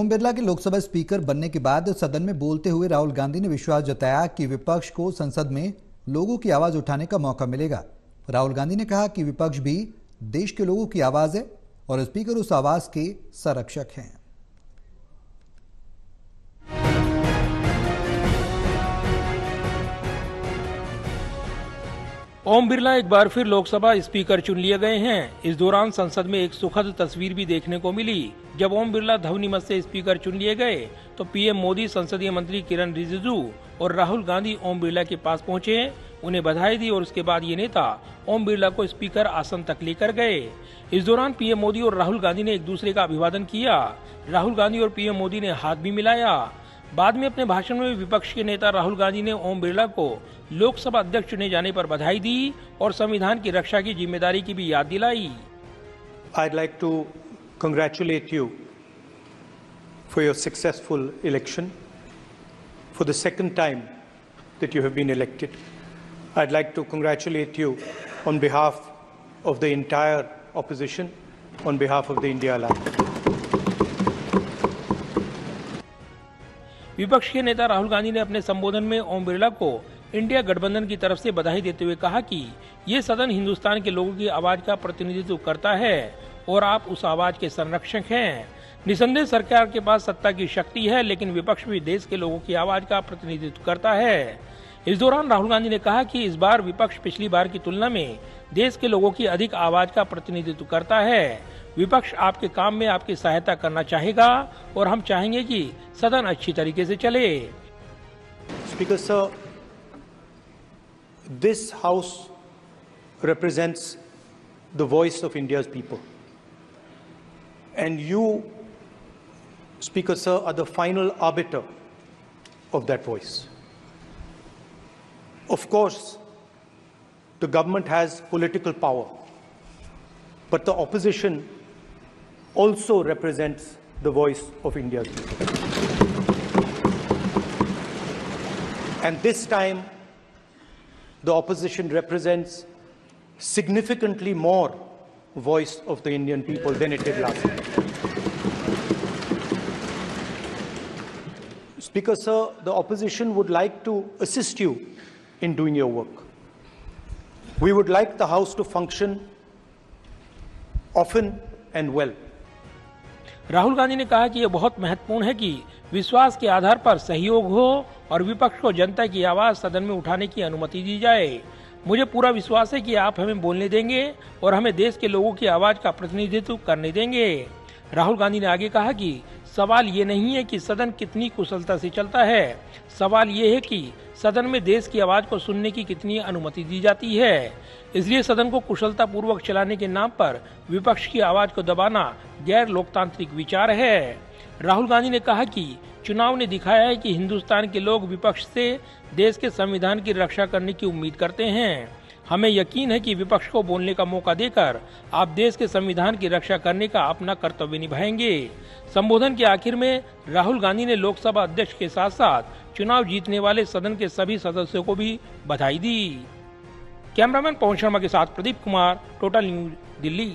ओम बिरला के लोकसभा स्पीकर बनने के बाद सदन में बोलते हुए राहुल गांधी ने विश्वास जताया कि विपक्ष को संसद में लोगों की आवाज उठाने का मौका मिलेगा। राहुल गांधी ने कहा कि विपक्ष भी देश के लोगों की आवाज है और स्पीकर उस आवाज के संरक्षक हैं। ओम बिरला एक बार फिर लोकसभा स्पीकर चुन लिए गए हैं। इस दौरान संसद में एक सुखद तस्वीर भी देखने को मिली। जब ओम बिरला ध्वनिमत से स्पीकर चुन लिए गए तो पीएम मोदी, संसदीय मंत्री किरण रिजिजू और राहुल गांधी ओम बिरला के पास पहुंचे, उन्हें बधाई दी और उसके बाद ये नेता ओम बिरला को स्पीकर आसन तक लेकर गए। इस दौरान पीएम मोदी और राहुल गांधी ने एक दूसरे का अभिवादन किया। राहुल गांधी और पीएम मोदी ने हाथ भी मिलाया। बाद में अपने भाषण में विपक्ष के नेता राहुल गांधी ने ओम बिरला को लोकसभा अध्यक्ष चुने जाने पर बधाई दी और संविधान की रक्षा की जिम्मेदारी की भी याद दिलाई। I'd like to congratulate you for your successful election, for the second time that you have been elected. I'd like to congratulate you on behalf of the entire opposition, on behalf of the India Alliance. विपक्ष के नेता राहुल गांधी ने अपने संबोधन में ओम बिरला को India गठबंधन की तरफ से बधाई देते हुए कहा कि ये सदन हिंदुस्तान के लोगों की आवाज का प्रतिनिधित्व करता है और आप उस आवाज के संरक्षक हैं। निसंदेह सरकार के पास सत्ता की शक्ति है, लेकिन विपक्ष भी देश के लोगों की आवाज का प्रतिनिधित्व करता है। इस दौरान राहुल गांधी ने कहा कि इस बार विपक्ष पिछली बार की तुलना में देश के लोगों की अधिक आवाज का प्रतिनिधित्व करता है। विपक्ष आपके काम में आपकी सहायता करना चाहेगा और हम चाहेंगे कि सदन अच्छी तरीके से चले। Speaker sir, this house represents the voice of India's people, and you, Speaker sir, are the final arbiter of that voice. Of course, the government has political power, but the opposition also represents the voice of India's people. And this time, the opposition represents significantly more voice of the Indian people than it did last time. Speaker sir, the opposition would like to assist you in doing your work. We would like the House to function often and well. Rahul Gandhi ने कहा कि यह बहुत महत्वपूर्ण है कि विश्वास के आधार पर सहयोग हो और विपक्ष को जनता की आवाज सदन में उठाने की अनुमति दी जाए। मुझे पूरा विश्वास है कि आप हमें बोलने देंगे और हमें देश के लोगों की आवाज का प्रतिनिधित्व करने देंगे। राहुल गांधी ने आगे कहा कि सवाल ये नहीं है कि सदन कितनी कुशलता से चलता है, सवाल ये है कि सदन में देश की आवाज को सुनने की कितनी अनुमति दी जाती है। इसलिए सदन को कुशलता पूर्वक चलाने के नाम पर विपक्ष की आवाज को दबाना गैर लोकतांत्रिक विचार है। राहुल गांधी ने कहा कि चुनाव ने दिखाया है कि हिंदुस्तान के लोग विपक्ष से देश के संविधान की रक्षा करने की उम्मीद करते हैं। हमें यकीन है कि विपक्ष को बोलने का मौका देकर आप देश के संविधान की रक्षा करने का अपना कर्तव्य निभाएंगे। संबोधन के आखिर में राहुल गांधी ने लोकसभा अध्यक्ष के साथ साथ चुनाव जीतने वाले सदन के सभी सदस्यों को भी बधाई दी। कैमरामैन पवन शर्मा के साथ प्रदीप कुमार, टोटल न्यूज, दिल्ली।